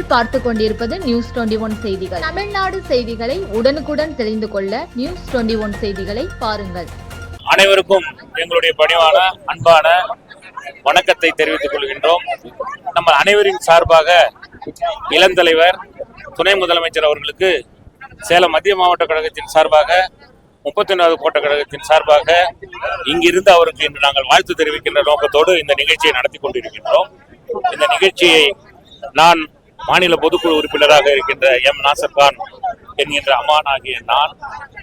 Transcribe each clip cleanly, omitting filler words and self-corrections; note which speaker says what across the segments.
Speaker 1: நீங்கள் பார்த்து கொண்டிருப்பது நியூஸ் 21 செய்திகள். தமிழ்நாடு செய்திகளை உடனுக்குடன் தெரிந்து கொள்ள நியூஸ் 21 செய்திகளை பாருங்கள்.
Speaker 2: அனைவருக்கும் எங்களுடைய பணிவான அன்பான வணக்கத்தை தெரிவித்துக் கொள்கின்றோம். நம்ம அனைவரின் சார்பாக இளந்தலைவர் துணை முதலமைச்சர் அவர்களுக்கு சேலம் மத்திய மாவட்ட கழகத்தின் சார்பாக 34வது கோட்ட கழகத்தின் சார்பாக இங்கிருந்து அவருக்கு இன்று நாங்கள் வாழ்த்து தெரிவிக்கின்ற நோக்கத்தோடு இந்த நிகழ்ச்சியை நடத்தி கொண்டிருக்கின்றோம். இந்த நிகழ்ச்சியை நான் மாநில பொதுக்குழு உறுப்பினராக இருக்கின்ற எம் நாசர்கான் என்கின்ற அம்மான் ஆகிய நான்,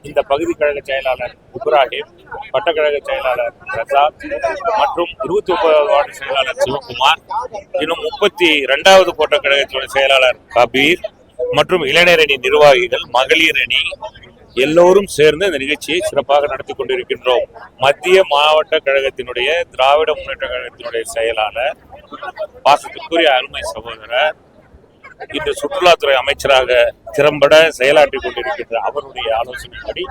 Speaker 2: இந்த பகுதி கழக செயலாளர் இப்ராஹிம், வட்டக்கழக செயலாளர் ரசாத் மற்றும் 29வது வார்டு செயலாளர் சிவகுமார், இன்னும் 32வது கோட்ட கழகத்தினுடைய செயலாளர் கபீர் மற்றும் இளைஞரணி நிர்வாகிகள், மகளிர் அணி எல்லோரும் சேர்ந்து இந்த நிகழ்ச்சியை சிறப்பாக நடத்தி கொண்டிருக்கின்றோம். மத்திய மாவட்ட கழகத்தினுடைய திராவிட முன்னேற்ற கழகத்தினுடைய செயலாளர், பாசத்துக்குரிய அருமை சகோதரர், இன்று சுற்றுலாத்துறை அமைச்சராக திறம்பட செயலாற்றிக் கொண்டிருக்கின்ற அவருடைய ஆலோசனைப்படி,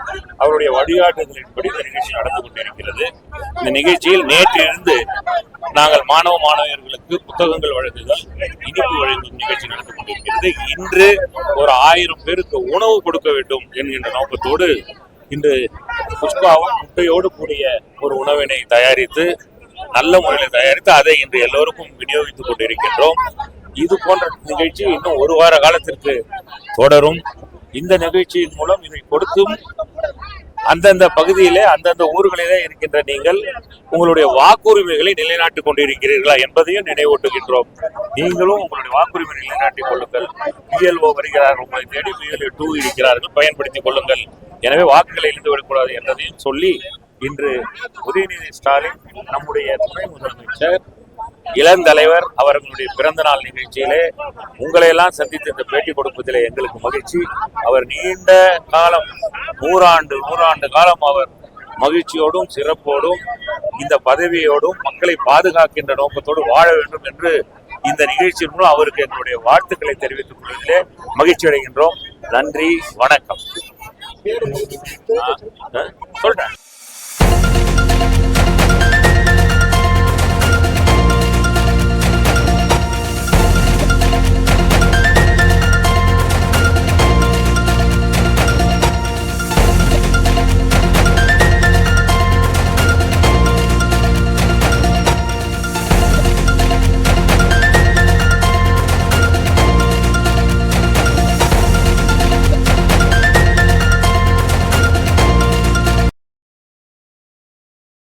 Speaker 2: அவருடைய வழிகாட்டுதலின்படி இந்த நிகழ்ச்சி நடந்து கொண்டிருக்கிறது. இந்த நிகழ்ச்சியில் நேற்றிலிருந்து நாங்கள் மாணவ மாணவியர்களுக்கு புத்தகங்கள் வழங்குதல், இனிப்பு வழங்கும் நிகழ்ச்சி நடந்து கொண்டிருக்கிறது. இன்று ஒரு 1000 பேருக்கு உணவு கொடுக்க வேண்டும் என்கின்ற நோக்கத்தோடு இன்று புஷ்பாவும் முட்டையோடு கூடிய ஒரு உணவினை தயாரித்து, நல்ல முறையில் தயாரித்து அதை இன்று எல்லோருக்கும் விநியோகித்துக் கொண்டிருக்கின்றோம். இது போன்ற நிகழ்ச்சி இன்னும் ஒரு வார காலத்திற்கு தொடரும். இந்த நிகழ்ச்சியின் மூலம் இதை கொடுத்தும் அந்தந்த பகுதியிலே அந்தந்த ஊர்களிலே இருக்கின்ற நீங்கள் உங்களுடைய வாக்குரிமைகளை நிலைநாட்டிக் கொண்டிருக்கிறீர்களா என்பதையும் நினைவூட்டுகின்றோம். நீங்களும் உங்களுடைய வாக்குரிமை நிலைநாட்டிக் கொள்ளுங்கள். PLO வருகிறார், உங்களை தேடி PLO 2 இருக்கிறார்கள், பயன்படுத்திக் கொள்ளுங்கள். எனவே வாக்குகளை இழந்து விடக்கூடாது என்பதையும் சொல்லி, இன்று உதயநிதி ஸ்டாலின் நம்முடைய துணை முதலமைச்சர் இளந்தலைவர் அவர்களுடைய பிறந்த நாள் நிகழ்ச்சியிலே உங்களை எல்லாம் சந்தித்து இந்த பேட்டி கொடுப்பதிலே எங்களுக்கு மகிழ்ச்சி. அவர் நீண்ட காலம், 100 ஆண்டு காலம் அவர் மகிழ்ச்சியோடும் சிறப்போடும் இந்த பதவியோடும் மக்களை பாதுகாக்கின்ற நோக்கத்தோடு வாழ வேண்டும் என்று இந்த நிகழ்ச்சியின் மூலம் அவருக்கு எங்களுடைய வாழ்த்துக்களை தெரிவித்துக் கொள்வதிலே மகிழ்ச்சி அடைகின்றோம். நன்றி, வணக்கம். சொல்றேன்.